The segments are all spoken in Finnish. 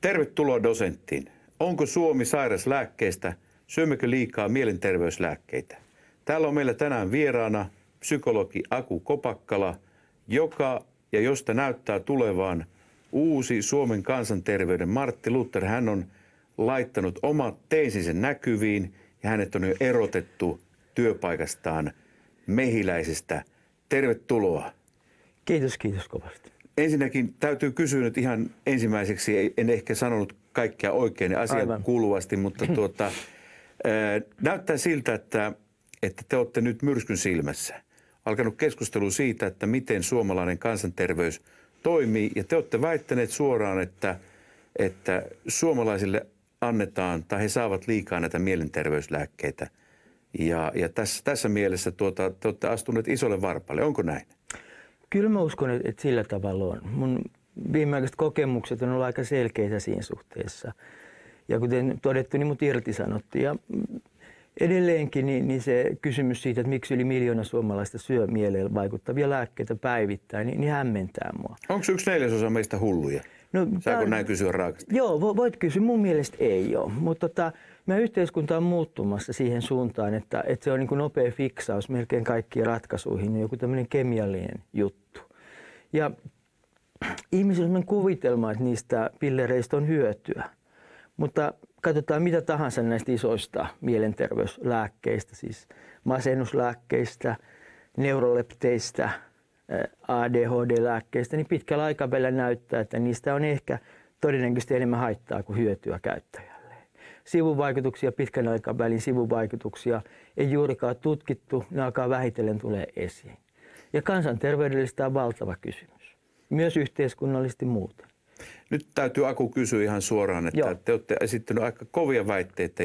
Tervetuloa dosenttiin. Onko Suomi sairas lääkkeistä? Syömmekö liikaa mielenterveyslääkkeitä? Täällä on meillä tänään vieraana psykologi Aku Kopakkala, josta näyttää tulevaan uusi Suomen kansanterveyden Martti Luther. Hän on laittanut omat teesinsä näkyviin ja hänet on jo erotettu työpaikastaan Mehiläisestä. Tervetuloa. Kiitos kovasti. Ensinnäkin täytyy kysyä nyt ihan ensimmäiseksi, en ehkä sanonut kaikkea oikein asian kuuluvasti, mutta näyttää siltä, että te olette nyt myrskyn silmässä. Alkanut keskustelu siitä, että miten suomalainen kansanterveys toimii, ja te olette väittäneet suoraan, että suomalaisille annetaan tai he saavat liikaa näitä mielenterveyslääkkeitä. Ja tässä mielessä te olette astuneet isolle varpalle. Onko näin? Kyllä mä uskon, että sillä tavalla on. Mun viimeaikaiset kokemukset on ollut aika selkeitä siinä suhteessa. Ja kuten todettu, niin mut irtisanottiin. Ja edelleenkin niin se kysymys siitä, että miksi yli 1 miljoona suomalaista syö mieleen vaikuttavia lääkkeitä päivittäin, niin hämmentää mua. Onko 1/4 meistä hulluja? No, saako näin kysyä raakasti? Joo, voit kysyä. Mun mielestä ei ole. Mutta meidän yhteiskunta on muuttumassa siihen suuntaan, että se on niin kuin nopea fiksaus melkein kaikkiin ratkaisuihin, niin joku tämmöinen kemiallinen juttu. Ja ihmisillä on sellainen kuvitelma, että niistä pillereistä on hyötyä. Mutta katsotaan mitä tahansa näistä isoista mielenterveyslääkkeistä, siis masennuslääkkeistä, neurolepteistä, ADHD-lääkkeistä, niin pitkällä aikavälillä näyttää, että niistä on ehkä todennäköisesti enemmän haittaa kuin hyötyä käyttäjälle. Sivuvaikutuksia, pitkän aikavälin sivuvaikutuksia ei juurikaan tutkittu, ne alkaa vähitellen tulee esiin. Ja kansanterveydellisesti on valtava kysymys, myös yhteiskunnallisesti muuten. Nyt täytyy Aku kysyä ihan suoraan, että te olette esittänyt aika kovia väitteitä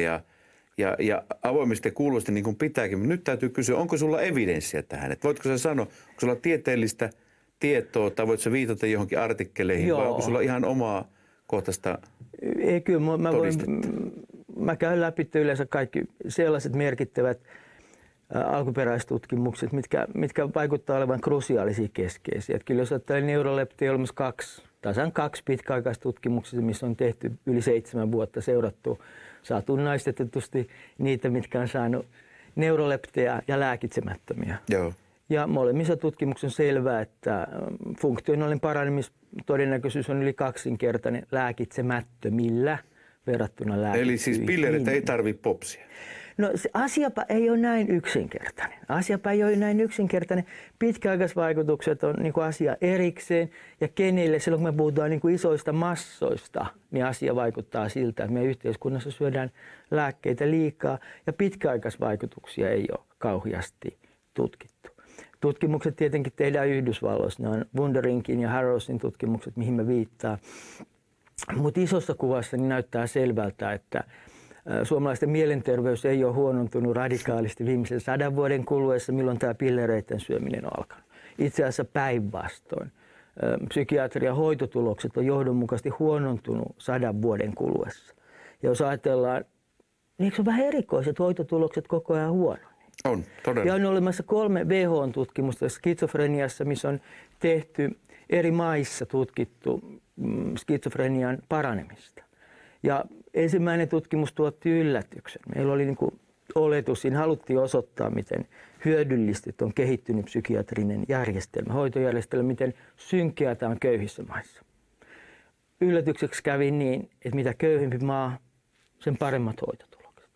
ja avoimesti ja kuuluvasti niin kuin pitääkin. Mutta nyt täytyy kysyä, onko sulla evidenssiä tähän? Että voitko sä sanoa, onko sulla tieteellistä tietoa tai voitko sä viitata johonkin artikkeleihin vai onko sulla ihan omaa kohtaista Ei, kyllä mä käyn läpi yleensä kaikki sellaiset merkittävät alkuperäistutkimukset, mitkä vaikuttaa olevan krusiaalisia keskeisiä. Että kyllä jos ajattelee neuroleptiä olemassa tasan kaksi pitkäaikaistutkimuksista, missä on tehty yli 7 vuotta seurattu satunnaistetusti niitä, mitkä on saanut neurolepteja ja lääkitsemättömiä. Joo. Ja molemmissa tutkimuksissa on selvää, että funktionaalinen paranemistodennäköisyys on yli 2-kertainen lääkitsemättömillä verrattuna lääkittyviin. Eli siis pillereitä ei tarvitse popsia? No se asiapa ei ole näin yksinkertainen. Pitkäaikaisvaikutukset on niin kuin asia erikseen ja kenelle silloin kun me puhutaan niin kuin isoista massoista, niin asia vaikuttaa siltä, että meidän yhteiskunnassa syödään lääkkeitä liikaa ja pitkäaikaisvaikutuksia ei ole kauheasti tutkittu. Tutkimukset tietenkin tehdään Yhdysvalloissa, ne on Wunderinkin ja Harrowsin tutkimukset, mihin me viittaa. Mutta isossa kuvassa niin näyttää selvältä, että suomalaisten mielenterveys ei ole huonontunut radikaalisti viimeisen 100 vuoden kuluessa, milloin tämä pillereiden syöminen on alkanut. Itse asiassa päinvastoin. Psykiatrian hoitotulokset on johdonmukaisesti huonontunut 100 vuoden kuluessa. Ja jos ajatellaan, niin eikö se ole vähän erikoiset hoitotulokset koko ajan huono? On, todella. Ja on olemassa 3 WHO-tutkimusta skitsofreniassa, missä on tehty eri maissa tutkittu skitsofrenian paranemista. Ja ensimmäinen tutkimus tuotti yllätyksen. Meillä oli niin kuin oletus, siinä haluttiin osoittaa, miten hyödyllisesti on kehittynyt psykiatrinen järjestelmä, hoitojärjestelmä, miten synkeä tämä on köyhissä maissa. Yllätykseksi kävi niin, että mitä köyhempi maa, sen paremmat hoitotulokset.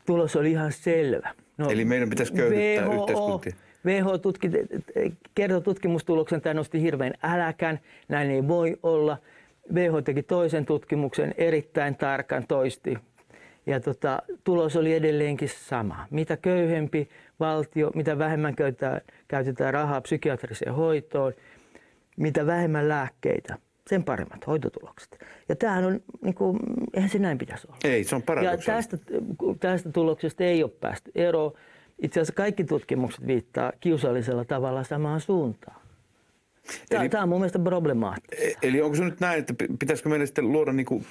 Tulos oli ihan selvä. No, eli meidän pitäisi köyhdyttää yhteiskuntia. WHO kertoi tutkimustuloksen, tämä nosti hirveän äläkän, näin ei voi olla. WHO teki toisen tutkimuksen, erittäin tarkan toisti. Ja tulos oli edelleenkin sama. Mitä köyhempi valtio, mitä vähemmän käytetään rahaa psykiatriseen hoitoon, mitä vähemmän lääkkeitä, sen paremmat hoitotulokset. Ja tämähän on, niin kuin, eihän se näin pitäisi olla. Ei, se on paradoksaalista. Ja tästä tuloksesta ei ole päästy eroon. Itse asiassa kaikki tutkimukset viittaa kiusallisella tavalla samaan suuntaan. Tämä on mun mielestä problemaattista. Eli onko se nyt näin, että pitäisikö meidän sitten luoda niin kuin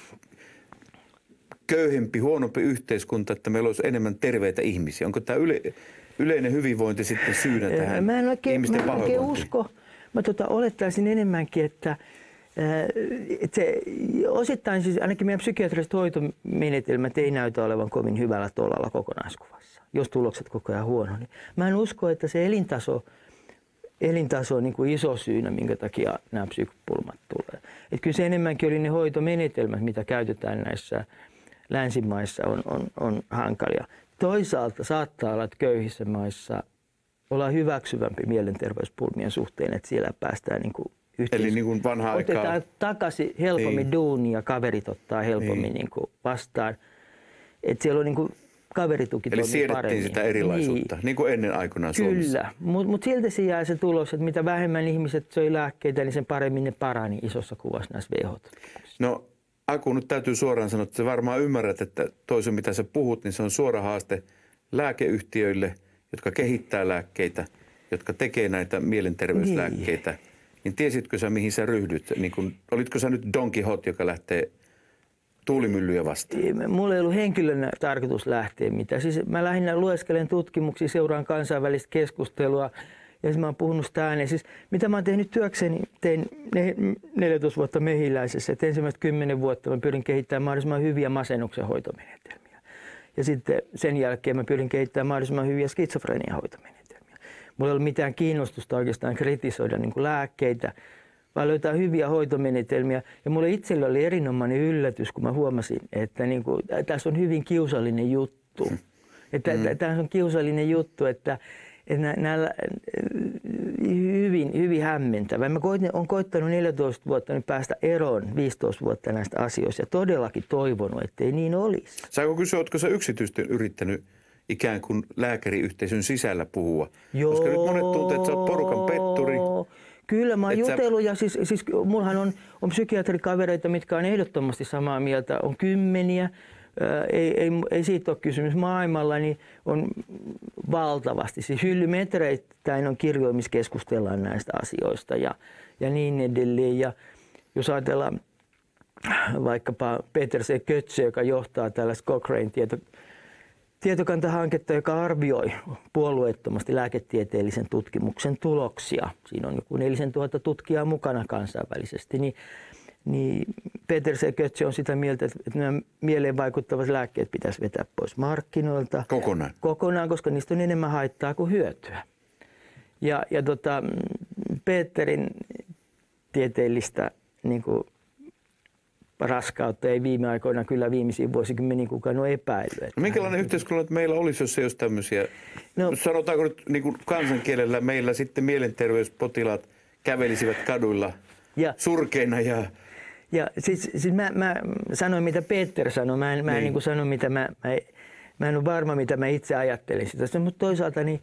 köyhempi, huonompi yhteiskunta, että meillä olisi enemmän terveitä ihmisiä? Onko tämä yleinen hyvinvointi sitten syynä tähän ihmisten pahoinvointiin? Mä oikein usko. Mä olettaisin enemmänkin, että Se, osittain siis ainakin meidän psykiatriset hoitomenetelmät ei näytä olevan kovin hyvällä tolalla kokonaiskuvassa, jos tulokset koko ajan huono. Niin mä en usko, että se elintaso on niin kuin iso syynä, minkä takia nämä psykopulmat tulee. Et kyllä se enemmänkin oli ne hoitomenetelmät, mitä käytetään näissä länsimaissa, on hankalia. Toisaalta saattaa olla, että köyhissä maissa ollaan hyväksyvämpi mielenterveyspulmien suhteen, että siellä päästään niin kuin eli niin kuin vanha aikaa. Otetaan takaisin helpommin duunia, kaverit ottaa helpommin niin kuin vastaan. Että siellä on niin kuin kaverituki eli toimii paremmin. siedettiin sitä erilaisuutta, niin kuin ennen aikanaan Suomessa. Kyllä, mutta silti se jää se tulos, että mitä vähemmän ihmiset söi lääkkeitä, niin sen paremmin ne parani isossa kuvassa näissä WHO-tutkimuksissa. No Aku, nyt täytyy suoraan sanoa, että sä varmaan ymmärrät, että toisin mitä sä puhut, niin se on suora haaste lääkeyhtiöille, jotka kehittää lääkkeitä, jotka tekee näitä mielenterveyslääkkeitä. Niin tiesitkö sä, mihin sä ryhdyt? Niin kun, olitko sä nyt Don Quixote, joka lähtee tuulimyllyjä vastaan? Mulla ei ollut henkilönä tarkoitus lähteä mitään. Siis mä lähinnä lueskelen tutkimuksia, seuraan kansainvälistä keskustelua ja mä oon puhunut sitä ääneen. Siis mitä mä oon tehnyt työkseni, tein 14 vuotta Mehiläisessä. Et ensimmäiset 10 vuotta mä pyrin kehittämään mahdollisimman hyviä masennuksen hoitomenetelmiä. Ja sitten sen jälkeen mä pyrin kehittämään mahdollisimman hyviä skitsofrenian hoitomenetelmiä. Mulla ei ollut mitään kiinnostusta oikeastaan kritisoida niin kuin lääkkeitä, vaan löytää hyviä hoitomenetelmiä. Ja mulle itselle oli erinomainen yllätys, kun mä huomasin, että niin kuin, tässä on hyvin kiusallinen juttu. Tässä on kiusallinen juttu, että nämä hyvin hämmentävä. Mä olen koittanut 14 vuotta nyt päästä eroon 15 vuotta näistä asioista ja todellakin toivonut, ettei niin olisi. Saanko kysyä, oletko sä yksityisesti yrittänyt ikään kuin lääkäriyhteisön sisällä puhua? Joo. Koska nyt monet tuntuu, että sä oot porukan petturi. Kyllä mä oon jutellut ja siis mullahan on psykiatrikavereita, mitkä on ehdottomasti samaa mieltä. On kymmeniä, ei siitä ole kysymys. Maailmalla niin on valtavasti. Siis hyllymetreittäin on kirjoja, missä keskustellaan näistä asioista ja niin edelleen. Ja jos ajatellaan vaikkapa Peter C. Kötze, joka johtaa tällaista Cochrane tietokantahanketta, joka arvioi puolueettomasti lääketieteellisen tutkimuksen tuloksia. Siinä on joku 4000 tutkijaa mukana kansainvälisesti. Niin Peter C. Kötze on sitä mieltä, että nämä mieleen vaikuttavat lääkkeet pitäisi vetää pois markkinoilta. Kokonaan, koska niistä on enemmän haittaa kuin hyötyä. Ja Peterin tieteellistä niin kuin raskautta ei viime aikoina kyllä viimeisiin vuosikymmeniin kukaan ole epäillyt. No, minkälainen yhteiskunta meillä olisi, jos ei olisi tämmöisiä, sanotaanko nyt niin kuin kansankielellä meillä sitten mielenterveyspotilaat kävelisivät kaduilla surkeina ja siis mä sanoin, mitä Peter sanoi, mä en niin kuin sano, mitä mä en ole varma, mitä mä itse ajattelin sitä. Mutta toisaalta niin,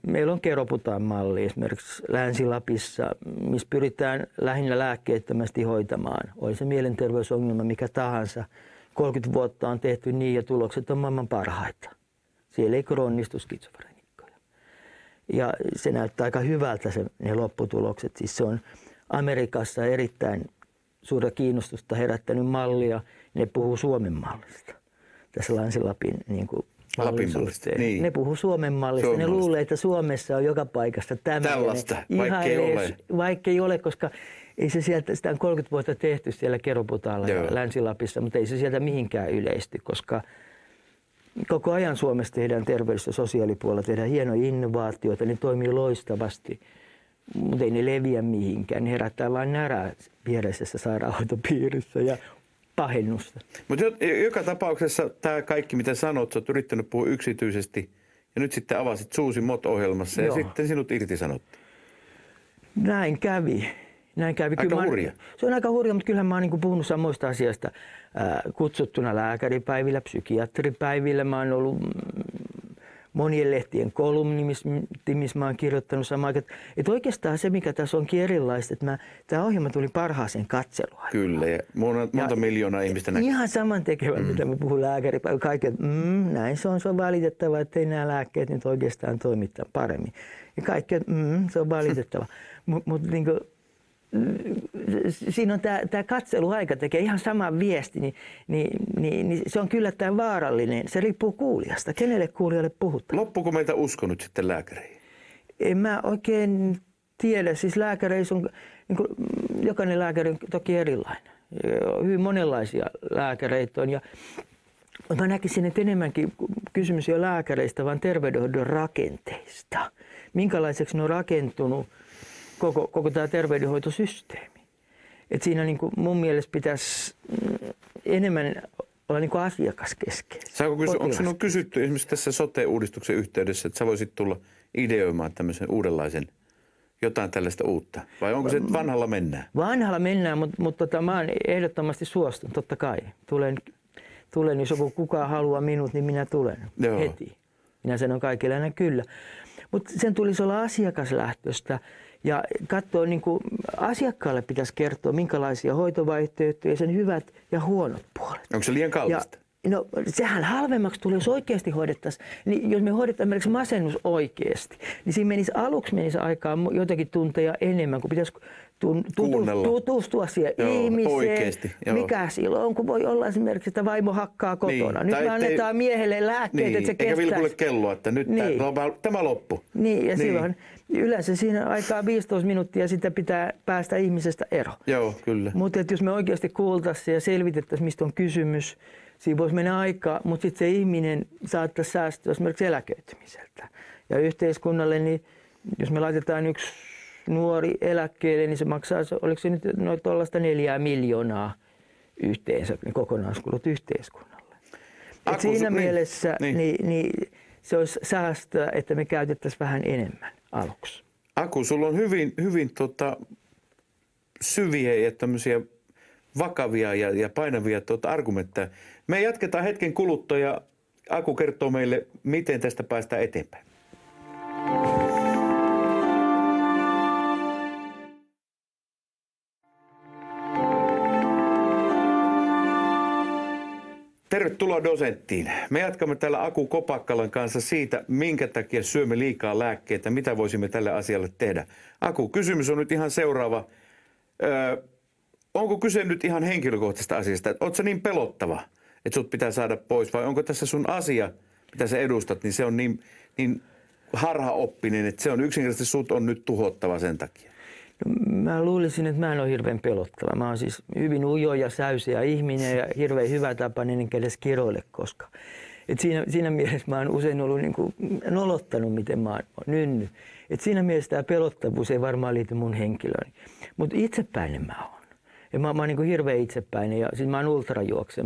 meillä on Keroputaan-malli esimerkiksi Länsi-Lapissa, missä pyritään lähinnä lääkkeettömästi hoitamaan. Oli se mielenterveysongelma mikä tahansa. 30 vuotta on tehty niin ja tulokset on maailman parhaita. Siellä ei kroonistu skitsofrenikkoja. Ja se näyttää aika hyvältä ne lopputulokset. Siis se on Amerikassa erittäin suurta kiinnostusta herättänyt mallia. Ne puhuu Suomen mallista. Tässä Länsi-Lapin niin kuin Lapin mallista. Niin. Ne puhuu Suomen mallista. Ne luulee, että Suomessa on joka paikassa tällaista, vaikka ei ole, koska ei se sieltä, sitä on 30 vuotta tehty siellä Keroputaalla ja Länsi-Lapissa, mutta ei se sieltä mihinkään yleisty, koska koko ajan Suomessa tehdään terveys- ja sosiaalipuolella, tehdään hienoja innovaatioita, ne toimii loistavasti, mutta ei ne leviä mihinkään. Ne herättää vain närää viereisessä sairaanhoitopiirissä ja pahennusta. Mutta joka tapauksessa tämä kaikki, mitä sanot, sä oot yrittänyt puhua yksityisesti ja nyt sitten avasit suusi MOT-ohjelmassa ja sitten sinut irtisanottiin. Näin kävi. Aika hurja. Se on aika hurja, mutta kyllähän mä oon niin puhunut samoista asioista kutsuttuna lääkäripäivillä, psykiatripäivillä. Mä oon ollut monien lehtien kolumni, missä mä oon kirjoittanut samaan aikaan. Että oikeastaan se, mikä tässä onkin erilaista, että tämä ohjelma tuli parhaaseen katseluun. Kyllä, ja monta miljoonaa ihmistä näkee. Ihan saman tekevä, mitä mä puhun lääkäripäivillä. Kaiket, näin se on valitettava, että ei nämä lääkkeet nyt oikeastaan toimittaa paremmin. Ja kaikki, se on valitettava. Mutta niin siinä on tämä katseluaika tekee ihan saman viesti, niin se on kyllä tämä vaarallinen. Se riippuu kuulijasta. Kenelle kuulijalle puhutaan? Loppuuko meitä usko nyt sitten lääkäreihin? En mä oikein tiedä. Siis lääkäreissä on, niin kuin, jokainen lääkäri on toki erilainen. Hyvin monenlaisia lääkäreitä on. Ja mä näkisin, että enemmänkin kysymys ei ole lääkäreistä, vaan terveydenhoidon rakenteista. Minkälaiseksi ne on rakentunut koko tämä terveydenhoitosysteemi. Et siinä niin kuin mun mielestä pitäisi enemmän olla niin kuin asiakaskeskeistä. Onko sinun kysytty esimerkiksi tässä sote-uudistuksen yhteydessä, että sä voisit tulla ideoimaan tämmöisen uudenlaisen, jotain tällaista uutta? Vai onko se, että vanhalla mennään? Vanhalla mennään, mutta mä oon ehdottomasti suostunut, totta kai. Tulen, jos kukaan haluaa minut, niin minä tulen heti. Minä sanon kaikille aina kyllä. Mutta sen tulisi olla asiakaslähtöistä ja katsoa, niin kuin asiakkaalle pitäisi kertoa, minkälaisia hoitovaihtoehtoja ja sen hyvät ja huonot puolet. Onko se liian kallista? No sehän halvemmaksi tulee, jos oikeasti hoidettaisiin. Niin jos me hoidetaan esimerkiksi masennus oikeasti, niin siinä aluksi menisi aikaa jotakin tunteja enemmän, kun pitäisi tutustua siihen ihmiseen. Oikeasti, mikä silloin, kun voi olla esimerkiksi, että vaimo hakkaa kotona. Niin, nyt me annetaan miehelle lääkkeet, että se kestäisi. Eikä vilkulle kelloa, että nyt tämä loppu. Niin, ja silloin yleensä siinä aikaa 15 minuuttia sitä pitää päästä ihmisestä eroon. Joo, kyllä. Mutta jos me oikeasti kuultaisiin ja selvitettäisiin, mistä on kysymys, siinä voisi mennä aikaa, mutta sitten se ihminen saattaisi säästyä esimerkiksi eläköitymiseltä. Ja yhteiskunnalle, niin jos me laitetaan yksi nuori eläkkeelle, niin se maksaa, oliko se nyt noin tuollaista 4 miljoonaa yhteensä, niin kokonaiskulut yhteiskunnalle. Et siinä mielessä niin se olisi säästöä, että me käytettäisiin vähän enemmän aluksi. Aku, sulla on hyvin syviä ja tämmöisiä vakavia ja painavia argumentteja. Me jatketaan hetken kuluttua ja Aku kertoo meille, miten tästä päästään eteenpäin. Tervetuloa Dosenttiin. Me jatkamme täällä Aku Kopakkalan kanssa siitä, minkä takia syömme liikaa lääkkeitä, mitä voisimme tälle asialle tehdä. Aku, kysymys on nyt ihan seuraava. Onko kyse nyt ihan henkilökohtaisesta asiasta? Oletko sä niin pelottava, että sut pitää saada pois? Vai onko tässä sun asia, mitä sä edustat, niin se on niin harhaoppinen, että se on yksinkertaisesti sut on nyt tuhottava sen takia? No, mä luulisin, että mä en ole hirveän pelottava. Mä oon siis hyvin ujo ja säysiä ihminen ja hirveän hyvä tapainen, enkä edes kiroile koskaan. Et siinä mielessä mä oon usein ollut niin kuin nolottanut, miten mä oon nynnyt. Et siinä mielessä tämä pelottavuus ei varmaan liity mun henkilöön. Mutta itsepäinen mä oon. Ja mä oon niin kuin hirveän itsepäinen ja siis mä oon ultrajuoksija.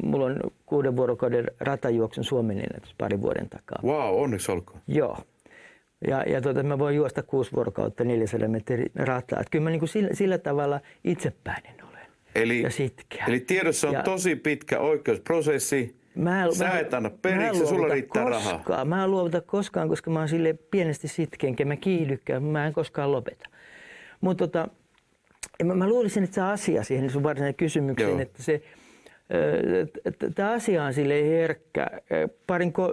Mulla on 6 vuorokauden ratajuoksun Suomen ennätys 2 vuoden takaa. Wow, onneksi olkoon. Joo. Ja mä voin juosta 6 vuorokautta 400 metrin rataa. Että kyllä mä niin kuin sillä tavalla itsepäinen olen ja sitkeä. Eli tiedossa on tosi pitkä oikeusprosessi. Sä et anna periksi, sulla riittää rahaa. Mä en luovuta koskaan, koska mä oon silleen pienesti sitkeä, enkä mä kiihdykään, mä en koskaan lopeta. Mutta mä luulisin, että se asia siihen sun varsinaiseen kysymykseen, että tämä asia on silleen herkkä.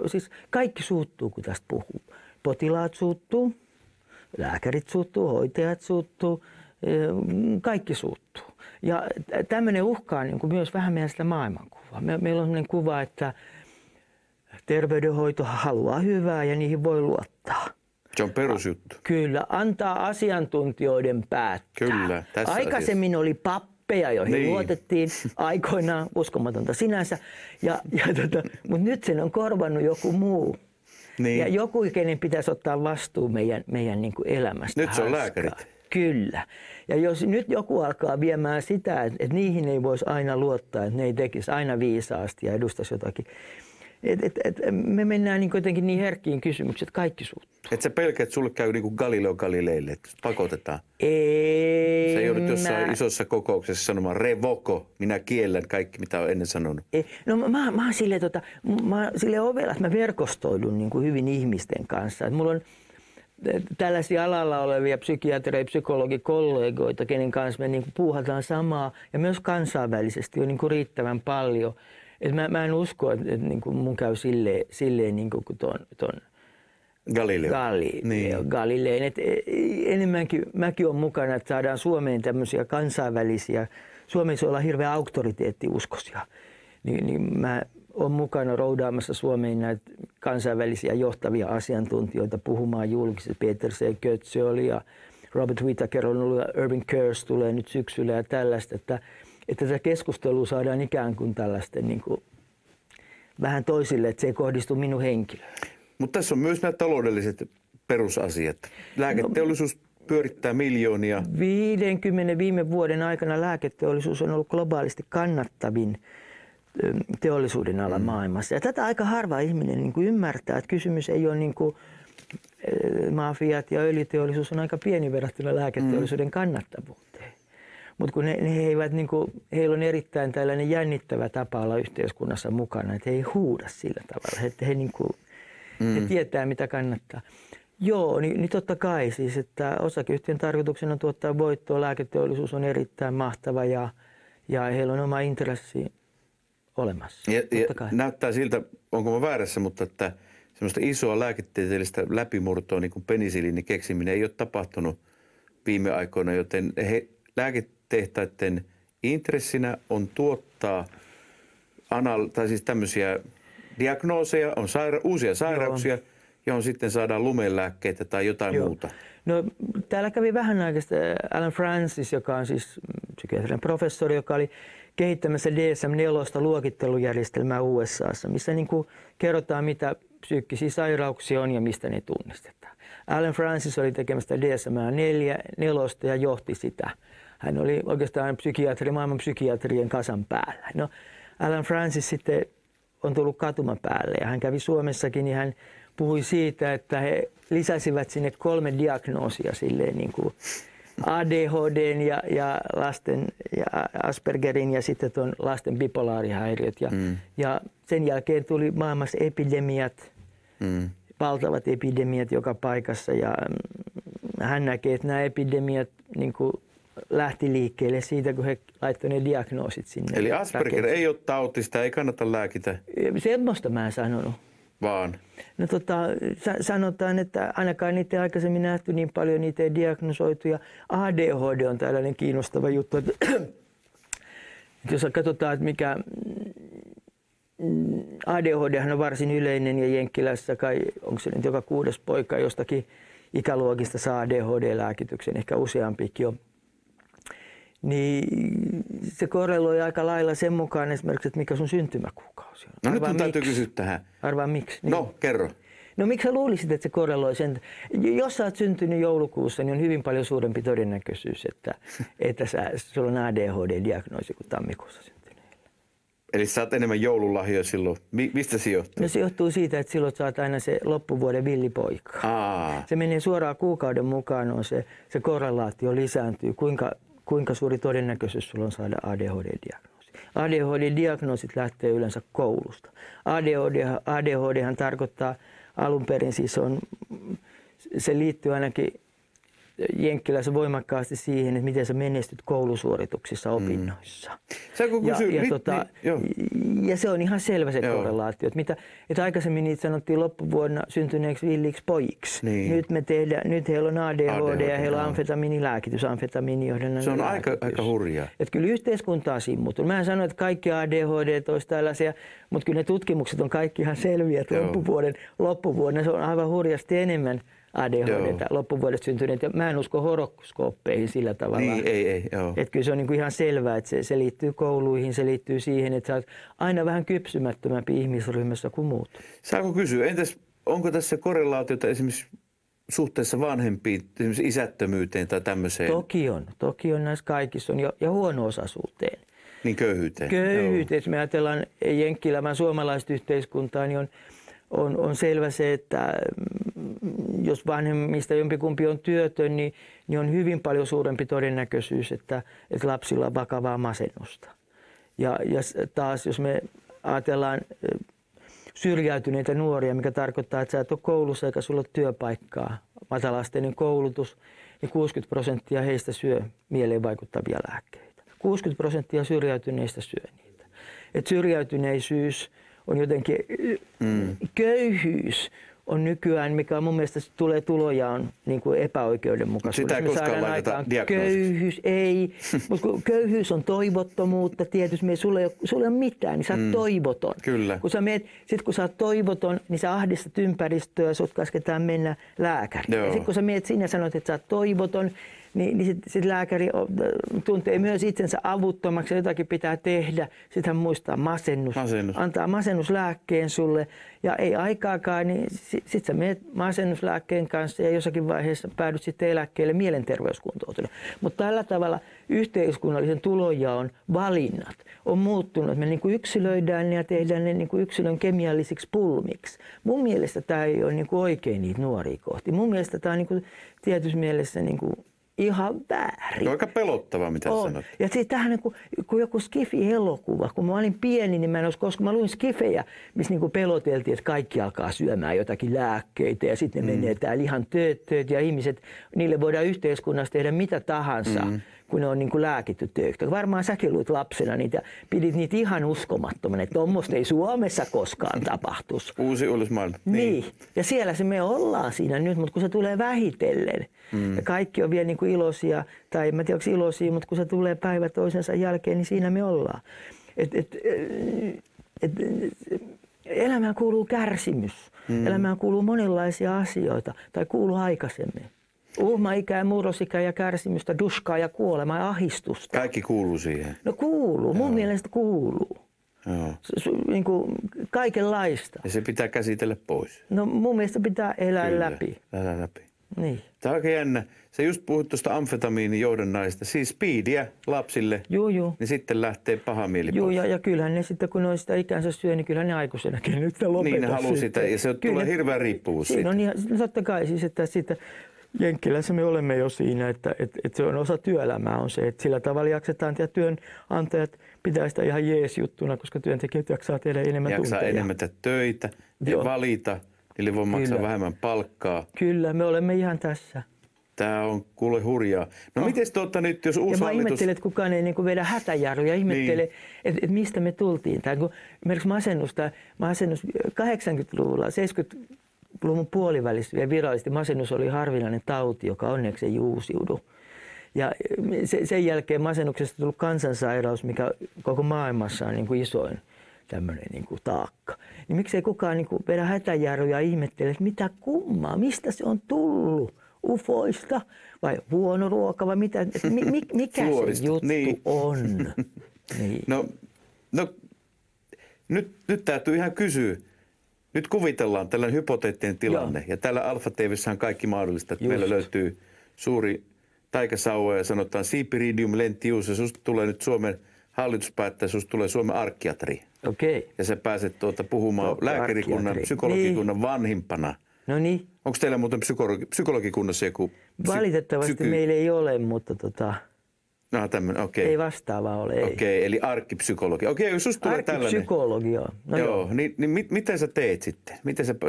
Siis kaikki suuttuu, kun tästä puhuu. Potilaat suuttuu, lääkärit suuttuu, hoitajat suuttuu, kaikki suuttuu. Ja tämmöinen uhkaa niin kuin myös vähän meidän sitä maailmankuvaa. Meillä on sellainen kuva, että terveydenhoito haluaa hyvää ja niihin voi luottaa. Se on perusjuttu. Kyllä, antaa asiantuntijoiden päättää. Kyllä, tässä aikaisemmin asiassa oli pappeja, joihin luotettiin aikoinaan, uskomatonta sinänsä, mutta nyt sen on korvannut joku muu. Niin. Ja joku, kenen pitäisi ottaa vastuu meidän niin kuin elämästä. Nyt se on lääkärit. Kyllä. Ja jos nyt joku alkaa viemään sitä, että niihin ei voisi aina luottaa, että ne ei tekisi aina viisaasti ja edustaisi jotakin. Me mennään niin jotenkin niin herkkiin kysymyksiin, että kaikki suuttuu. Että sä pelkäät, että sulle käy niin kuin Galileo Galileille, että pakotetaan? Ei. Sä joudut jossain isossa kokouksessa sanomaan revoco, minä kiellän kaikki, mitä olen ennen sanonut. Ei. No mä oon silleen ovella, että mä verkostoidun niin kuin hyvin ihmisten kanssa. Et mulla on tällaisia alalla olevia psykiatreja, psykologikollegoita, kenen kanssa me niin kuin puuhataan samaa ja myös kansainvälisesti on niin kuin riittävän paljon. Et mä en usko, että niin kuin mun käy silleen niin kuin ton Galileen. Et enemmänkin mäkin olen mukana, että saadaan Suomeen tämmöisiä kansainvälisiä. Suomessa ollaan hirveän auktoriteettiuskoisia. Niin mä on mukana roudaamassa Suomeen näitä kansainvälisiä johtavia asiantuntijoita puhumaan julkisesti. Peter C. Kötze oli ja Robert Whittaker on ollut ja Irving Kirsch tulee nyt syksyllä ja tällaista, että tätä keskustelua saadaan ikään kuin tällaisten niin kuin vähän toisille, että se ei kohdistu minun henkilöön. Mutta tässä on myös nämä taloudelliset perusasiat. Lääketeollisuus pyörittää miljoonia. 50 viime vuoden aikana lääketeollisuus on ollut globaalisti kannattavin teollisuuden ala maailmassa. Ja tätä aika harva ihminen niin kuin ymmärtää, että kysymys ei ole niin kuin mafiat ja öljyteollisuus on aika pieni verrattuna lääketeollisuuden kannattavuuteen. Mutta kun heillä on erittäin tällainen jännittävä tapa olla yhteiskunnassa mukana, että he ei huuda sillä tavalla, että he tietää mitä kannattaa. Joo, niin totta kai siis, että osakeyhtiön tarkoituksena on tuottaa voittoa, lääketeollisuus on erittäin mahtava ja heillä on oma intressi olemassa. Ja näyttää siltä, onko mä väärässä, mutta että semmoista isoa lääketieteellistä läpimurtoa, niin kuin penisiliinin keksiminen, ei ole tapahtunut viime aikoina, joten lääketehtaiden intressinä on tuottaa tai siis tämmöisiä diagnooseja, on uusia sairauksia, johon sitten saadaan lumelääkkeitä tai jotain muuta. No, täällä kävi vähän aikaista Alan Francis, joka on siis psykiatrian professori, joka oli kehittämässä DSM-4 luokittelujärjestelmää USAssa, missä niin kuin kerrotaan, mitä psyykkisiä sairauksia on ja mistä ne tunnistetaan. Alan Francis oli tekemässä DSM-4 ja johti sitä. Hän oli oikeastaan maailman psykiatrien kasan päällä. No, Alan Francis sitten on tullut katuman päälle ja hän kävi Suomessakin, niin hän puhui siitä, että he lisäsivät sinne 3 diagnoosia silleen niin kuin ADHD:n ja lasten ja Aspergerin ja sitten tuon lasten bipolaarihäiriöt. Ja sen jälkeen tuli maailmassa epidemiat, valtavat epidemiat joka paikassa ja hän näkee, että nämä epidemiat niin kuin lähti liikkeelle siitä, kun he laittoivat ne diagnoosit sinne. Eli Asperger ei ole tauti, sitä ei kannata lääkitä? Semmoista mä en sanonut. Vaan? No sanotaan, että ainakaan niitä ei aikaisemmin nähty niin paljon, niitä ei diagnosoitu. Ja ADHD on tällainen kiinnostava juttu. Että jos katsotaan, että mikä ADHD on varsin yleinen ja Jenkkilässä kai, onko se nyt joka 6. poika jostakin ikäluokista saa ADHD-lääkityksen, ehkä useampikin on. Niin se korreloi aika lailla sen mukaan esimerkiksi, että mikä sun syntymäkuukausi on. No nyt mun täytyy kysyä tähän. Arvaa miksi. Niin. No, kerro. No miksi sä luulisit, että se korreloi sen? Jos sä oot syntynyt joulukuussa, niin on hyvin paljon suurempi todennäköisyys, että sulla on ADHD-diagnoosi kuin tammikuussa syntyneellä. Eli sä oot enemmän joululahjoja silloin. Mistä se johtuu? No se johtuu siitä, että silloin saat aina se loppuvuoden villipoika. Se menee suoraan kuukauden mukaan, on se korrelaatio lisääntyy, kuinka suuri todennäköisyys sulla on saada ADHD-diagnoosi. ADHD-diagnoosit lähtee yleensä koulusta. ADHDhan tarkoittaa alun perin, siis se liittyy ainakin Jenkkilässä voimakkaasti siihen, että miten sä menestyt koulusuorituksissa opinnoissa. Ja se on ihan selvä se korrelaatio. Että aikaisemmin niitä sanottiin loppuvuonna syntyneeksi villiksi pojiksi. Niin. Nyt heillä on ADHD ja heillä on amfetamiinilääkitys, amfetamiinijohdannainen. Se on aika hurjaa. Että kyllä yhteiskunta on simmutunut. Mä en sano, että kaikki ADHD olisi tällaisia, mutta kyllä ne tutkimukset on kaikki ihan selviä, että loppuvuonna se on aivan hurjasti enemmän ADHD:tä loppuvuodesta syntyneet. Ja mä en usko horoskooppeihin sillä tavalla. Niin, ei. Että kyllä se on niinku ihan selvää, että se liittyy kouluihin, se liittyy siihen, että sä oot aina vähän kypsymättömämpi ihmisryhmässä kuin muut. Saako kysyä, entäs onko tässä korrelaatiota esimerkiksi suhteessa vanhempiin, esimerkiksi isättömyyteen tai tämmöiseen? Toki on näissä kaikissa on, ja huono-osaisuuteen. Niin köyhyyteen. Köyhyyteen, jos me ajatellaan jenkkilämän suomalaista yhteiskuntaa, niin on selvä se, että jos vanhemmista jompikumpi on työtön, niin on hyvin paljon suurempi todennäköisyys, että lapsilla on vakavaa masennusta. Ja taas jos me ajatellaan syrjäytyneitä nuoria, mikä tarkoittaa, että sä et ole koulussa eikä sulla ole työpaikkaa, matalasteinen koulutus, niin 60% heistä syö mieleen vaikuttavia lääkkeitä. 60% syrjäytyneistä syö niitä. Et syrjäytyneisyys on jotenkin, köyhyys on nykyään, mikä mun mielestä tulee tulojaon niin kuin epäoikeudenmukaisuudessa. Sitä ei koskaan laiteta diagnoosiksi. Köyhyys, ei. Mutta köyhyys on toivottomuutta tietysti. Sulla ei ole mitään, niin sä oot toivoton. Kyllä. Kun sä oot toivoton, niin sä ahdistat ympäristöä ja sut käsketään mennä lääkäriin. Ja sitten kun sä menet sinne ja sanot, että sä oot toivoton, niin sit lääkäri tuntee myös itsensä avuttomaksi ja jotakin pitää tehdä. Sitten hän muistaa masennus. Antaa masennuslääkkeen sulle ja ei aikaakaan, niin sit sä menet masennuslääkkeen kanssa ja jossakin vaiheessa päädyt sitten eläkkeelle mielenterveyskuntoutujana. Mutta tällä tavalla yhteiskunnallisen tulonjaon valinnat on muuttunut. Me niin kuin yksilöidään ne ja tehdään ne niin kuin yksilön kemiallisiksi pulmiksi. Mun mielestä tämä ei ole niin kuin oikein niitä nuoria kohti. Mun mielestä tämä on niin kuin tietyssä mielessä niin kuin ihan väärin. Aika pelottavaa, mitä sanot. Ja sitten tähän niin kuin joku skifi-elokuva. Kun mä olin pieni, niin koska mä luin skifejä, missä niin peloteltiin, että kaikki alkaa syömään jotakin lääkkeitä ja sitten ne menee täällä ihan tööt ja ihmiset, niille voidaan yhteiskunnassa tehdä mitä tahansa, kun ne on niin kuin lääkitty töötä. Varmaan säkin luit lapsena niitä, pidit niitä ihan uskomattomana, että tuommoista ei Suomessa koskaan tapahtuisi. Uusi maailma. Niin. Ja siellä me ollaan siinä nyt, mutta kun se tulee vähitellen ja kaikki on vielä niin kuin iloisia, tai en tiedä onko iloisia, mutta kun se tulee päivä toisensa jälkeen, niin siinä me ollaan. Elämään kuuluu kärsimys. Elämään kuuluu monenlaisia asioita, tai kuuluu aikaisemmin. Uhmaikää, murrosikää ja kärsimystä, duskaa ja kuolemaa ja ahdistusta. Kaikki kuuluu siihen. No kuuluu, mun mielestä kuuluu. Joo. Niin kuin kaikenlaista. Ja se pitää käsitellä pois. No mun mielestä pitää elää läpi. Elää läpi. Niin. Tämä on aika jännä. Se just puhut tuosta amfetamiinijohdannaista, siis speediä lapsille, niin sitten lähtee paha mieli pois. Ja kyllähän ne sitten, kun ne sitä ikänsä syö, niin kyllähän ne aikuisenakin nyt lopeta. Niin ne haluaa sitä, ja se tulee hirveä riippuvuus siitä. No niin, totta kai siis, että siitä Jenkkilässä me olemme jo siinä, että se on osa työelämää on se, että sillä tavalla jaksetaan ja työnantajat pitää sitä ihan jees-juttuna, koska työntekijät jaksaa tehdä enemmän tunteja. Jaksaa enemmän töitä ja valita, niille voi maksaa vähemmän palkkaa. Kyllä, me olemme ihan tässä. Tämä on kuule hurjaa. No miten nyt, jos uusi ja mä hallitus... ihmettelen, että kukaan ei niin vedä hätäjarruja. Ihmettelen, että mistä me tultiin. Esimerkiksi masennus 80-luvulla, 70-luvun puolivälissä vielä virallisesti masennus oli harvinainen tauti, joka onneksi ei uusiudu. Ja sen jälkeen masennuksesta tullut kansansairaus, mikä koko maailmassa on niin kuin isoin tämmöinen niin kuin taakka. Niin miksei kukaan niin kuin vedä hätäjarruja ja ihmettele, että mitä kummaa, mistä se on tullut? Ufoista vai huono ruoka vai mitä? Mikä se juttu on? Niin. No nyt täytyy ihan kysyä. Nyt kuvitellaan tällainen hypoteettinen tilanne. Ja täällä Alfa TV:ssä on kaikki mahdollista, että meillä löytyy suuri taikasauva ja sanotaan Sipiridium lentius ja susta tulee nyt Suomen hallituspäättäjä, susta tulee Suomen arkkiatri. Okei. Ja sä pääset lääkärikunnan, psykologikunnan vanhimpana. No niin. Onko teillä muuten psykologikunnassa joku? Valitettavasti meillä ei ole, mutta No tämmöinen, okei. Ei vastaavaa ole, ei. Okei, eli arkkipsykologi. Okei, jos susta tulee tällainen. Arkkipsykologi, joo. No joo. Niin miten sä teet sitten?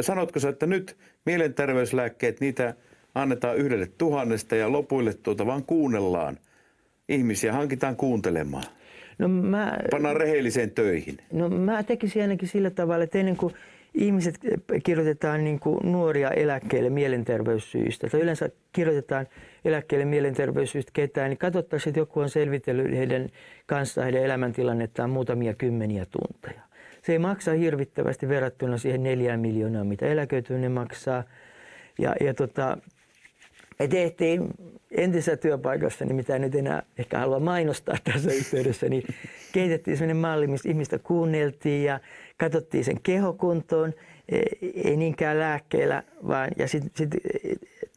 Sanotko sä, että nyt mielenterveyslääkkeet, niitä annetaan 1,000 ja lopuille vaan kuunnellaan ihmisiä, hankitaan kuuntelemaan? No pannaan rehelliseen töihin. No mä tekisin ainakin sillä tavalla, että ennen kuin ihmiset kirjoitetaan niin kuin nuoria eläkkeelle mielenterveyssyistä, tai yleensä kirjoitetaan eläkkeelle mielenterveyssyistä ketään, niin katsottaisiin, että joku on selvitellyt heidän kanssaan heidän elämäntilannettaan muutamia kymmeniä tunteja. Se ei maksa hirvittävästi verrattuna siihen 4 miljoonaa, mitä eläköityminen maksaa. Me tehtiin entisessä työpaikassa, niin mitä nyt enää ehkä halua mainostaa tässä yhteydessä, niin kehitettiin sellainen malli, missä ihmistä kuunneltiin ja katsottiin sen kehokuntoon, ei niinkään lääkkeellä, vaan ja sitten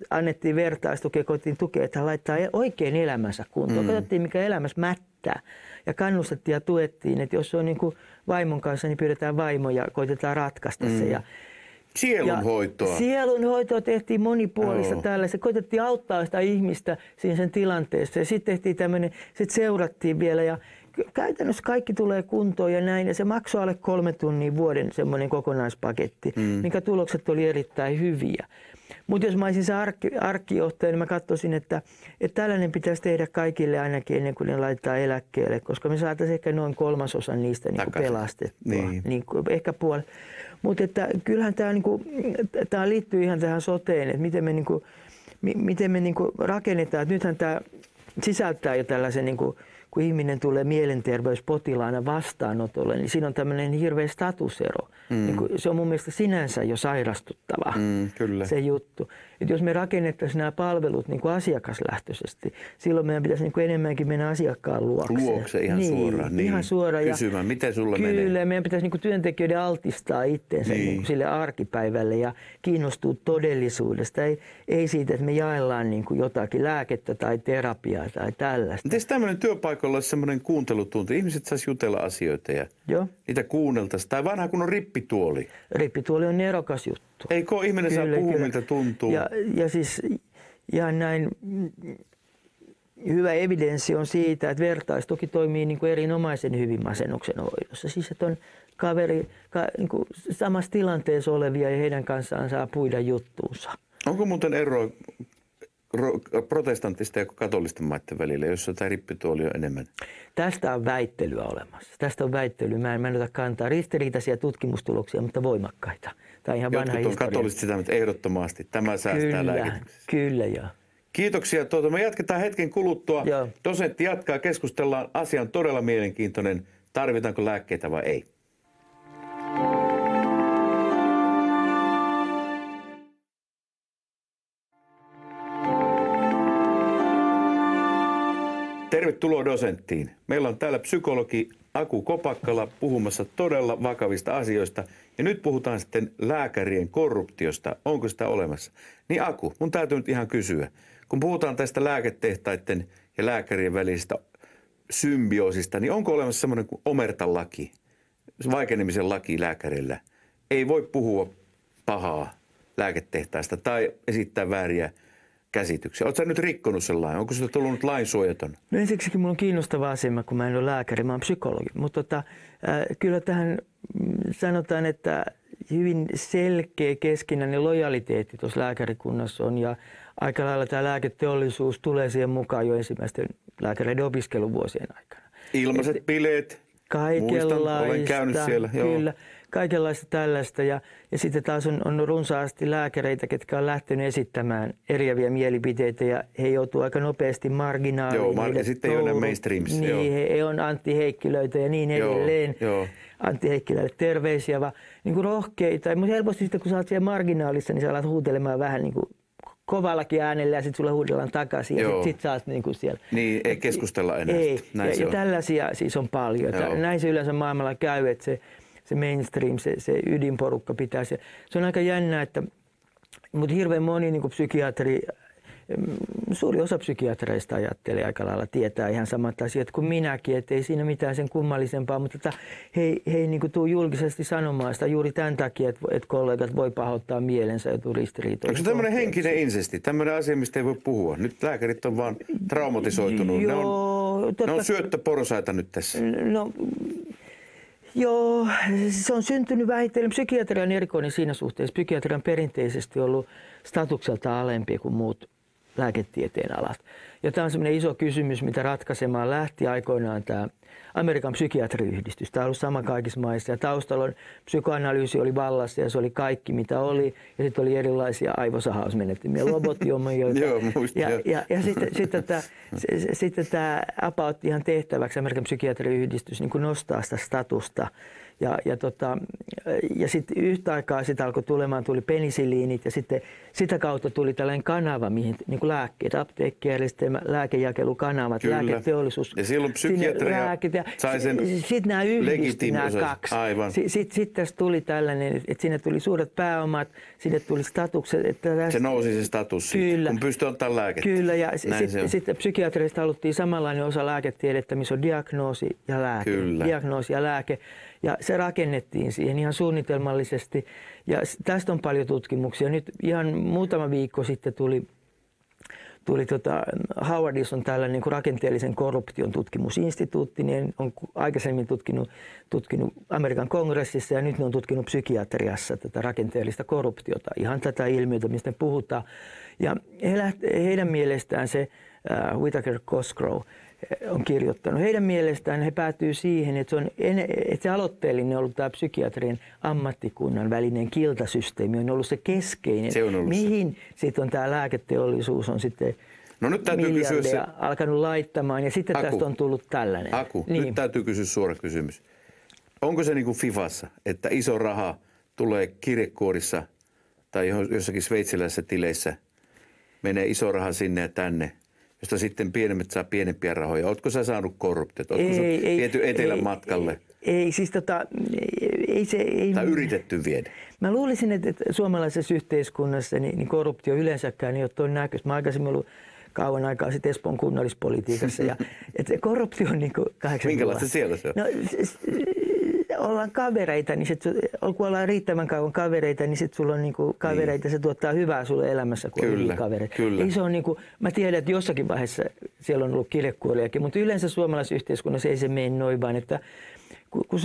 annettiin vertaistukea, koettiin tukea, että hän laittaa oikein elämänsä kuntoon. Katsottiin, mikä elämässä mättää ja kannustettiin ja tuettiin, että jos on niin kuin vaimon kanssa, niin pyydetään vaimo ja koitetaan ratkaista se. Ja sielunhoitoa. Sielunhoitoa tehtiin monipuolista tällaista. Koitettiin auttaa sitä ihmistä siinä sen tilanteessa. Ja sitten tehtiin tämmöinen, sitten seurattiin vielä ja käytännössä kaikki tulee kuntoon ja näin. Ja se maksoi alle 3 tunnin vuoden semmoinen kokonaispaketti, minkä tulokset oli erittäin hyviä. Mutta jos mä olisin se arkkijohtaja, niin mä katsoisin, että tällainen pitäisi tehdä kaikille ainakin ennen kuin ne laittaa eläkkeelle, koska me saataisiin ehkä noin 1/3 niistä niin kuin pelastettua. Niin kuin, ehkä puolet. Mutta kyllähän tämä niin liittyy ihan tähän soteen, että miten me rakennetaan. Et nythän tämä sisältää jo tällaisen, niin kuin, kun ihminen tulee mielenterveyspotilaana vastaanotolle, niin siinä on tämmöinen hirveä statusero. Niin se on mun mielestä sinänsä jo sairastuttava kyllä. se juttu. Et jos me rakennettaisiin nämä palvelut niin kuin asiakaslähtöisesti, silloin meidän pitäisi niin kuin enemmänkin mennä asiakkaan luokse. Ihan suoraan. Niin. Ihan suoraan. Kysymään, miten sulle kyllä, menee. Kyllä, meidän pitäisi niin kuin työntekijöiden altistaa itseensä niin kuin sille arkipäivälle ja kiinnostua todellisuudesta. Ei siitä, että me jaellaan niin kuin jotakin lääkettä tai terapiaa tai tällaista. Miten tämmöinen työpaikalla olisi semmoinen kuuntelutunti? Ihmiset saisi jutella asioita ja niitä kuunneltaisiin. Tai vanha kun on rippituoli. Rippituoli on nerokas juttu. Eikö ihminen saa puhua, miltä tuntuu? Ja siis ihan näin hyvä evidenssi on siitä, että vertaistuki toimii niin kuin erinomaisen hyvin masennuksen hoidossa. Siis että on kaveri niin kuin samassa tilanteessa olevia ja heidän kanssaan saa puida juttuunsa. Onko muuten eroa protestanttisten ja katolisten maiden välillä, jossa tämä rippituoli on enemmän? Tästä on väittelyä olemassa. Tästä on väittelyä. Mä en ota kantaa ristiriitaisia tutkimustuloksia, mutta voimakkaita. Tämä on ihan vanha historia. Jotkut on katoliset sitä, mutta ehdottomasti tämä säästää lääkityksessä. Kyllä, joo. Kiitoksia. Me jatketaan hetken kuluttua. Joo. Dosentti jatkaa. Keskustellaan. Asia on todella mielenkiintoinen. Tarvitaanko lääkkeitä vai ei? Tervetuloa Dosenttiin. Meillä on täällä psykologi Aku Kopakkala puhumassa todella vakavista asioista. Ja nyt puhutaan sitten lääkärien korruptiosta. Onko sitä olemassa? Niin Aku, mun täytyy nyt ihan kysyä. Kun puhutaan tästä lääketehtaiden ja lääkärien välisestä symbioosista, niin onko olemassa semmoinen kuin omertan laki, vaikenemisen laki lääkärillä? Ei voi puhua pahaa lääketehtaista tai esittää vääriä käsityksiä. Oletko sä nyt rikkonut sellainen? Onko sinusta tullut lainsuojaton? No ensiksikin minulla on kiinnostava asema, kun mä en ole lääkäri, mä oon psykologi. Mutta kyllä tähän sanotaan, että hyvin selkeä keskinäinen lojaliteetti tuossa lääkärikunnassa on. Ja aika lailla tämä lääketeollisuus tulee siihen mukaan jo ensimmäisten lääkäreiden opiskeluvuosien aikana. Ilmaiset bileet. Muistan, olen käynyt siellä. Kyllä, kaikenlaista tällaista. Ja sitten taas on runsaasti lääkäreitä, ketkä on lähtenyt esittämään eriäviä mielipiteitä ja he joutuu aika nopeasti marginaaliin. Joo, ja sitten ei ole mainstreamissa. Niin, he on Antti Heikkilöitä ja niin edelleen. Joo. Antti Heikkilälle terveisiä, vaan niin kuin rohkeita. Mutta helposti sitten, kun sä oot siellä marginaalissa, niin sä alat huutelemaan vähän niin kuin kovallakin äänellä ja sitten sulle huudellaan takaisin ja sitten sä oot niin kuin siellä. Niin, ei keskustella enää. Ei, ja tällaisia siis on paljon. Näin se yleensä maailmalla käy, että se mainstream, se ydinporukka pitää se. Se on aika jännä, mutta hirveän moni niin kuin psykiatri, suuri osa psykiatreista ajattelee aika lailla, tietää ihan samat asiat kuin minäkin, että ei siinä mitään sen kummallisempaa, mutta he ei niin kuin tule julkisesti sanomaan sitä juuri tämän takia, että kollegat voi pahoittaa mielensä ja ristiriitoja. Onko se tämmöinen henkinen insesti, tämmöinen asia, mistä ei voi puhua? Nyt lääkärit on vaan traumatisoitunut. Ne on syöttöporsaita nyt tässä. No, joo, se on syntynyt vähitellen. Psykiatria on erikoinen siinä suhteessa. Psykiatria on perinteisesti ollut statukselta alempi kuin muut lääketieteen alat. Ja tämä on semmoinen iso kysymys, mitä ratkaisemaan lähti aikoinaan tämä Amerikan psykiatriyhdistys. Tämä on ollut sama kaikissa maissa. Ja taustalla on psykoanalyysi oli vallassa ja se oli kaikki, mitä oli. Ja sitten oli erilaisia aivosahausmenetelmiä, lobotomioita. Joo, muistin. Ja sitten tämä apautti ihan tehtäväksi Amerikan psykiatriyhdistys niin kuin nostaa sitä statusta. Ja sitten yhtä aikaa alkoi tuli penisiliinit ja sitten sitä kautta tuli tällainen kanava, mihin niin kuin lääkkeet, apteekkijärjestelmä, lääkejakelukanavat, lääketeollisuus. Ja silloin psykiatria sai sen sitten nämä yhdistyi nämä kaksi. Aivan. Sitten tästä tuli tällainen, että sinne tuli suuret pääomat, sinne tuli statukset. Se nousi se status siitä, kun pystyi ottaa lääkettä. Kyllä, ja sitten psykiatrista haluttiin samanlainen osa lääketiedettä, missä on diagnoosi ja lääke. Kyllä. Diagnoosi ja lääke. Ja se rakennettiin siihen ihan suunnitelmallisesti. Ja tästä on paljon tutkimuksia. Nyt ihan muutama viikko sitten Howardissa on tällainen niin kuin rakenteellisen korruption tutkimusinstituutti, niin on aikaisemmin tutkinut Amerikan kongressissa ja nyt ne on tutkinut psykiatriassa tätä rakenteellista korruptiota, ihan tätä ilmiötä, mistä puhutaan. Ja heidän mielestään se Whitaker Cosgrove on kirjoittanut. Heidän mielestään he päätyy siihen, että se aloitteellinen on ollut tämä psykiatrien ammattikunnan välinen kiltasysteemi, on ollut se keskeinen, mihin sitten on tämä lääketeollisuus on sitten miljardeja alkanut laittamaan ja sitten tästä on tullut tällainen. Nyt täytyy kysyä suora kysymys. Onko se niin kuin Fifassa, että iso raha tulee kirjekuorissa tai jossakin sveitsiläisissä tileissä, menee iso raha sinne ja tänne, josta sitten pienemmät saa pienempiä rahoja. Oletko sä saanut korruptiota? Oletko sä viety etelän matkalle? Ei, siis ei tai yritetty viedä? Mä luulisin, että suomalaisessa yhteiskunnassa niin korruptio yleensäkään ei ole tuon näköistä. Mä aikaisemmin ollut kauan aikaa sitten Espoon kunnallispolitiikassa ja että korruptio on niin kuin 80-luvulla. Minkälaista siellä se on? No, ollaan kavereita, niin kun ollaan riittävän kauan kavereita, niin sitten sulla on niinku kavereita, se tuottaa hyvää sulle elämässä, kun on hyviä kavereita. Kyllä. Ei se on niinku, mä tiedän, että jossakin vaiheessa siellä on ollut kirjekuoriakin, mutta yleensä suomalaisessa yhteiskunnassa ei se mene noin, vaan että kun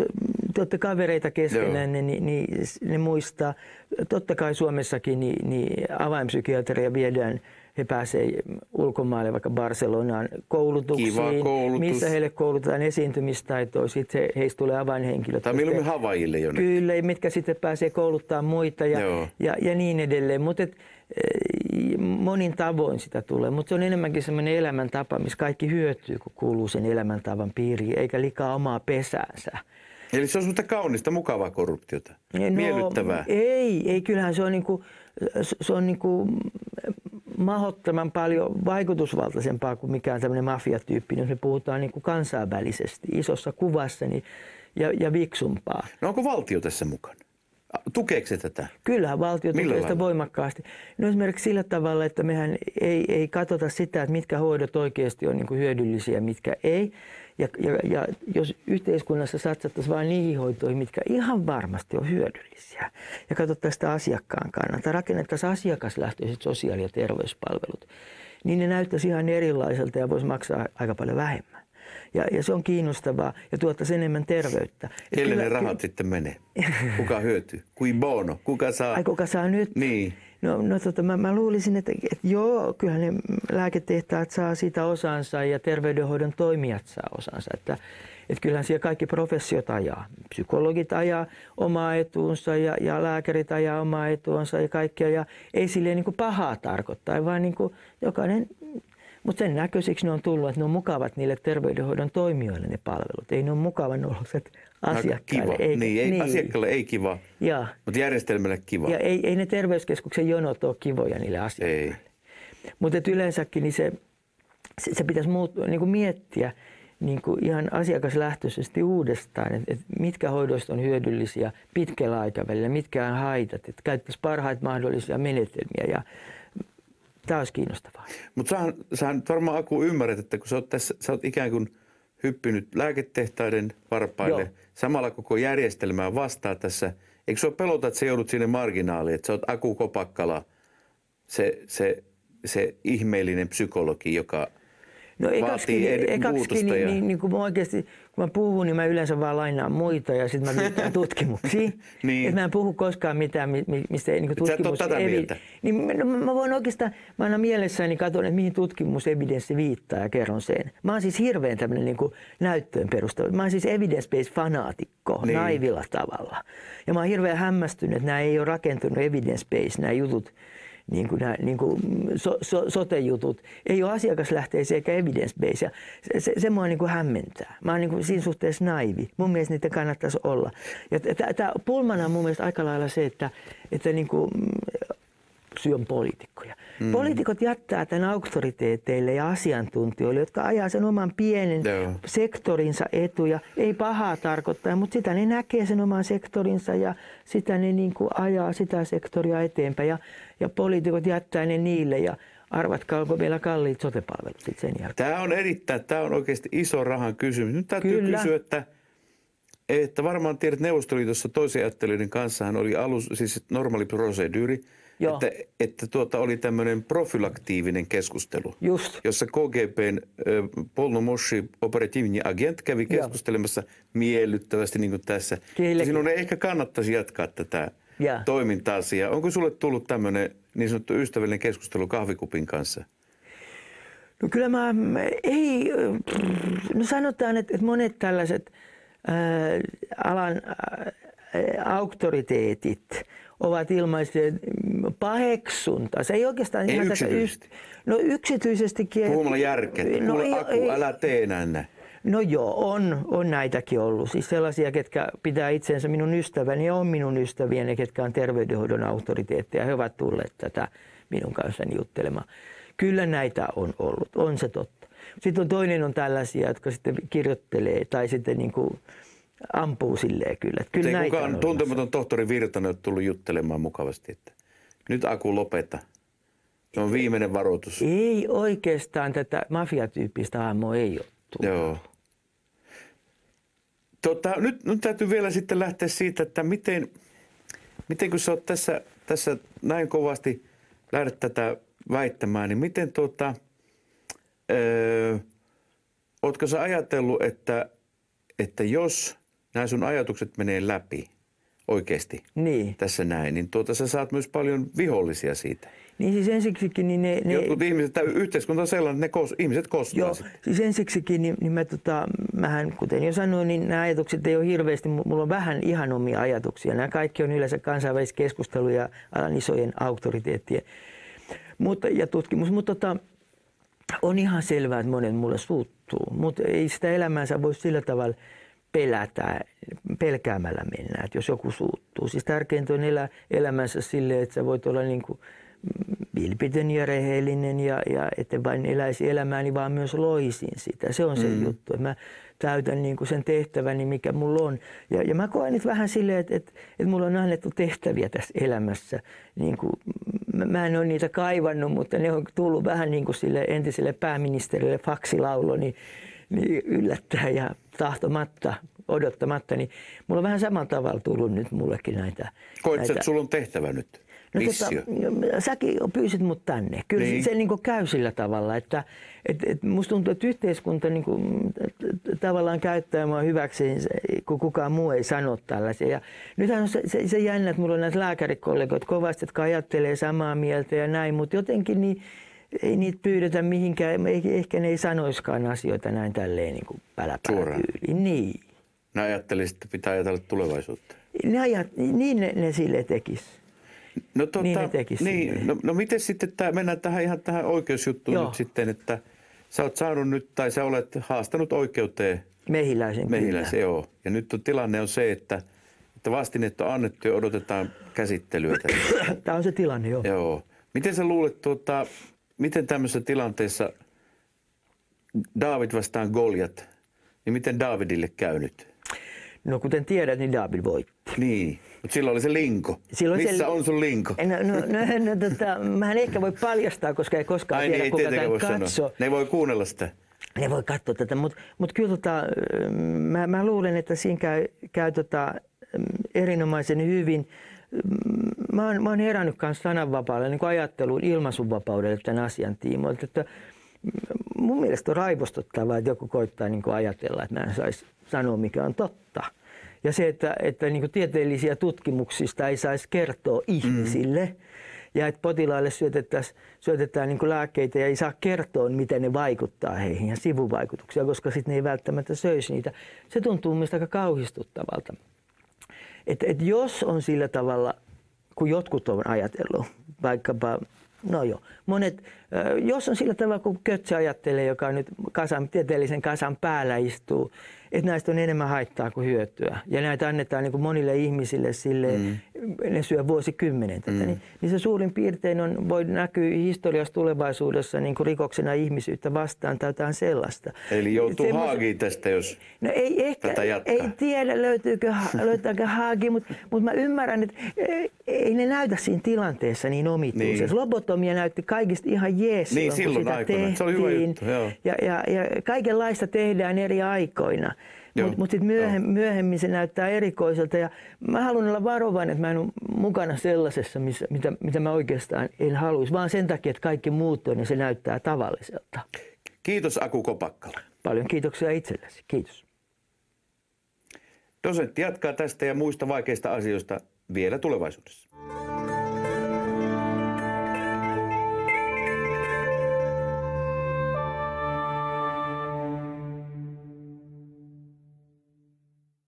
te olette kavereita keskenään, niin ne muistaa. Totta kai Suomessakin niin avainpsykiatria viedään, he pääsevät ulkomaille vaikka Barcelonaan koulutuksiin, missä heille koulutetaan esiintymistaitoa, sitten heistä tulee avainhenkilöt. Tai milloin Havaijille jonnekin. Kyllä, mitkä sitten pääsee kouluttamaan muita ja niin edelleen. Mutta monin tavoin sitä tulee, mutta se on enemmänkin sellainen elämäntapa, missä kaikki hyötyy, kun kuuluu sen elämäntavan piiriin, eikä liikaa omaa pesäänsä. Eli se on semmoista kaunista, mukavaa korruptiota, miellyttävää. Ei, kyllähän se on niinku mahdottoman paljon vaikutusvaltaisempaa kuin mikään tämmöinen mafiatyyppi, jos me puhutaan niinku kansainvälisesti, isossa kuvassa ja viksumpaa. No onko valtio tässä mukana? Tukeeko se tätä? Kyllähän valtio tukee sitä voimakkaasti. No esimerkiksi sillä tavalla, että mehän ei katsota sitä, että mitkä hoidot oikeasti on niinku hyödyllisiä ja mitkä ei. Ja jos yhteiskunnassa satsattaisiin vain niihin hoitoihin, mitkä ihan varmasti on hyödyllisiä, ja katsottaisiin sitä asiakkaan kannalta, rakennettaisiin asiakaslähtöiset sosiaali- ja terveyspalvelut, niin ne näyttäisi ihan erilaiselta ja voisi maksaa aika paljon vähemmän. Ja se on kiinnostavaa ja tuottaisi enemmän terveyttä. Kelle ne rahat sitten menee? Kuka hyötyy? Kui bono? Kuka saa? Kuka saa nyt? Niin. Mä luulisin, että joo, kyllä ne lääketehtaat saa siitä osansa ja terveydenhoidon toimijat saa osansa. Että kyllähän siellä kaikki professiot ajaa. Psykologit ajaa omaa etuunsa ja lääkärit ajaa omaa etuunsa ja kaikkea. Ja ei silleen niin kuin pahaa tarkoittaa, vaan niin kuin jokainen. Mutta sen näköisiksi ne on tullut, että ne on mukavat niille terveydenhoidon toimijoille ne palvelut. Ei ne ole mukavan oloiset asiakkaille. Kiva. Asiakkaalle ei kiva, mutta järjestelmälle kiva. Ja ei ne terveyskeskuksen jonot ole kivoja niille asiakkaille. Mutta yleensäkin niin se pitäisi niin miettiä niin kuin ihan asiakaslähtöisesti uudestaan, että mitkä hoidoista on hyödyllisiä pitkällä aikavälillä, mitkä on haitat, että käyttäisiin parhaita mahdollisia menetelmiä. Ja tämä olisi kiinnostavaa. Mutta sähän varmaan Aku ymmärrät, että kun sä oot ikään kuin hyppinyt lääketehtaiden varpaille, samalla koko järjestelmää vastaa tässä. Eikö sua pelota, että sä joudut sinne marginaaliin, että sä oot Aku Kopakkala, se ihmeellinen psykologi, joka vaatii muutosta? Niin kun oikeasti, kun mä puhun, niin mä yleensä vaan lainaan muita ja sitten mä viittaan tutkimuksiin. Niin. Että mä en puhu koskaan mitään, mistä niin tutkimus... Sä et ole tätä mieltä? Niin, mä voin oikeastaan, mä aina mielessäni katson, että mihin tutkimusevidenssi viittaa ja kerron sen. Mä oon siis hirveän tämmöinen niin näyttöön perustava. Mä oon siis evidence-based-fanaatikko naivilla tavalla. Ja mä oon hirveän hämmästynyt, että nämä ei ole rakentunut evidence-based, nämä jutut. Niin kuin sote-jutut, ei ole asiakaslähteisiä eikä evidence-based. Se mua niin kuin hämmentää. Mä oon niin kuin siinä suhteessa naivi. Mun mielestä niitä kannattaisi olla. Ja tämä pulmana on mun mielestä aika lailla se, että niin kuin syy on poliitikkoja. Poliitikot jättää tämän auktoriteeteille ja asiantuntijoille, jotka ajaa sen oman pienen sektorinsa etuja. Ei pahaa tarkoittaa, mutta sitä ne näkee sen oman sektorinsa ja sitä ne niin kuin ajaa sitä sektoria eteenpäin. Ja poliitikot jättää ne niille ja arvatkaa, onko meillä kalliit sote-palvelut sen jälkeen. Tämä on oikeasti iso rahan kysymys. Nyt täytyy kysyä, että varmaan tiedät, Neuvostoliitossa toisen ajattelijoiden kanssahan oli siis normaali proseduuri, että oli tämmöinen profylaktiivinen keskustelu, Just. jossa KGB:n polnomochy operativni agent kävi keskustelemassa miellyttävästi niin kuin tässä. Sinun ei ehkä kannattaisi jatkaa tätä toimintaasi. Onko sulle tullut tämmöinen niin sanottu ystävällinen keskustelu kahvikupin kanssa? No kyllä no sanotaan, että monet tällaiset alan auktoriteetit ovat ilmaisseet paheksuntaa. Se ei oikeastaan ei yksityisesti. No yksityisestikin. Puhumalla järkeä. Aku, älä tee näin. No joo, on näitäkin ollut. Siis sellaisia, ketkä pitää itsensä minun ystäväni ja on minun ystävieni, ketkä on terveydenhoidon auktoriteetteja. He ovat tulleet tätä minun kanssani juttelemaan. Kyllä näitä on ollut, on se totta. Sitten toinen on tällaisia, jotka sitten kirjoittelee tai sitten niin kuin ampuu silleen kyllä. Kyllä ei näitä kukaan tuntematon tohtori Virtanen ole tullut juttelemaan mukavasti, että nyt Aku lopeta. Se on viimeinen varoitus. Ei oikeastaan tätä mafiatyyppistä hahmoa ei ole tullut. Joo. Nyt täytyy vielä sitten lähteä siitä, että miten kun sä oot tässä näin kovasti lähdet tätä väittämään, niin miten ootko sä ajatellut, että jos nämä sun ajatukset menee läpi oikeasti tässä näin, niin sä saat myös paljon vihollisia siitä. Niin siis ensiksikin niin jotkut ihmiset, yhteiskunta on sellainen, että ihmiset kostaa joo, sitten. Siis ensiksikin niin mähän, kuten jo sanoin, niin nämä ajatukset ei ole hirveästi, mulla on vähän ihan omia ajatuksia. Nämä kaikki on yleensä kansainvälistä keskusteluja alan isojen auktoriteettien ja tutkimus. Mutta on ihan selvää, että monet mulle suuttuu, mutta ei sitä elämäänsä voi sillä tavalla pelätä, pelkäämällä mennä, että jos joku suuttuu. Siis tärkeintä on elää elämänsä silleen, että sä voit olla niin kuin vilpitön ja rehellinen ja että vain eläisi elämääni, vaan myös loisin sitä. Se on se juttu, että mä täytän niin kuin sen tehtäväni, mikä mulla on. Ja mä koen nyt vähän silleen, että mulla on annettu tehtäviä tässä elämässä. Niin kuin, mä en ole niitä kaivannut, mutta ne on tullut vähän niin kuin sille entiselle pääministerille faksilaulo, niin yllättäen ja tahtomatta, odottamatta, niin mulla on vähän samalla tavalla tullut nyt mullekin näitä. Koet sä, että sulla on tehtävä nyt? Missio? Säkin pyysit mut tänne. Kyllä niin. Se niin kuin käy sillä tavalla, että musta tuntuu, että yhteiskunta niin kuin, tavallaan käyttää mua hyväkseen, kun kukaan muu ei sano tällaisia. Ja nythän on se jännä, että mulla on näitä lääkärikollegoita kovasti, jotka ajattelee samaa mieltä ja näin, mutta jotenkin niin ei niitä pyydetä mihinkään, ehkä ne ei sanoiskaan asioita näin tälleen niin kuin päläpäätyyliin. Niin. Ne ajattelisivat, että pitää ajatella tulevaisuutta. Niin ne sille tekisi. No, no miten sitten mennään ihan tähän oikeusjuttuun nyt sitten, että sä oot saanut nyt, tai sä olet haastanut oikeuteen Mehiläisen, joo. Ja nyt tilanne on se, että vastinetta on annettu ja odotetaan käsittelyä. Tämä on se tilanne, joo. Joo. Miten sä luulet, miten tämmöisessä tilanteessa Daavid vastaan Goljat, niin miten Daavidille käy nyt? No kuten tiedät, niin Daavid voitti. Niin, mutta silloin oli se linko. Missä on sun linko? Mä en ehkä voi paljastaa, koska ei koskaan tiedä, kuka tämän katsoo. Ne ei voi kuunnella sitä. Ne voi katsoa tätä, mutta kyllä mä luulen, että siinä käy erinomaisen hyvin. Mä oon herännyt myös sananvapaudelle, niin kuin ajatteluun ilmaisunvapaudelle tämän asian tiimoilta. Että mun mielestä on raivostuttavaa, että joku koittaa niin kuin ajatella, että mä en saisi sanoa, mikä on totta. Ja se, että niin kuin tieteellisiä tutkimuksista ei saisi kertoa ihmisille ja että potilaille syötetään niin kuin lääkkeitä ja ei saa kertoa, miten ne vaikuttaa heihin ja sivuvaikutuksia, koska sitten ne ei välttämättä söisi niitä. Se tuntuu mielestäni aika kauhistuttavalta. Että jos on sillä tavalla, kun jotkut on ajatellut, vaikkapa, no joo, monet, jos on sillä tavalla, kun Kötse ajattelee, joka on nyt tieteellisen kasan päällä istuu, että näistä on enemmän haittaa kuin hyötyä. Ja näitä annetaan niin kuin monille ihmisille silleen, ne syö vuosikymmenen tätä. Niin se suurin piirtein voi näkyä historiassa tulevaisuudessa niin kuin rikoksena ihmisyyttä vastaan tai jotain sellaista. Eli joutuu Haagiin tästä, jos tätä jatkaa. Ei tiedä, löytääkö Haagi, mutta mä ymmärrän, että ei ne näytä siinä tilanteessa niin omituisesti. Niin. Lobotomia näytti kaikista ihan jees, niin, kun sitä aikana. tehtiin. Se oli hyvä juttu, joo. Ja kaikenlaista tehdään eri aikoina. Mutta sitten myöhemmin se näyttää erikoiselta. Ja mä haluan olla varovainen, että mä en ole mukana sellaisessa, mitä mä oikeastaan en haluaisi. Vaan sen takia, että kaikki muuttuu, niin se näyttää tavalliselta. Kiitos Aku Kopakkala. Paljon kiitoksia itsellesi. Kiitos. Dosentti jatkaa tästä ja muista vaikeista asioista vielä tulevaisuudessa.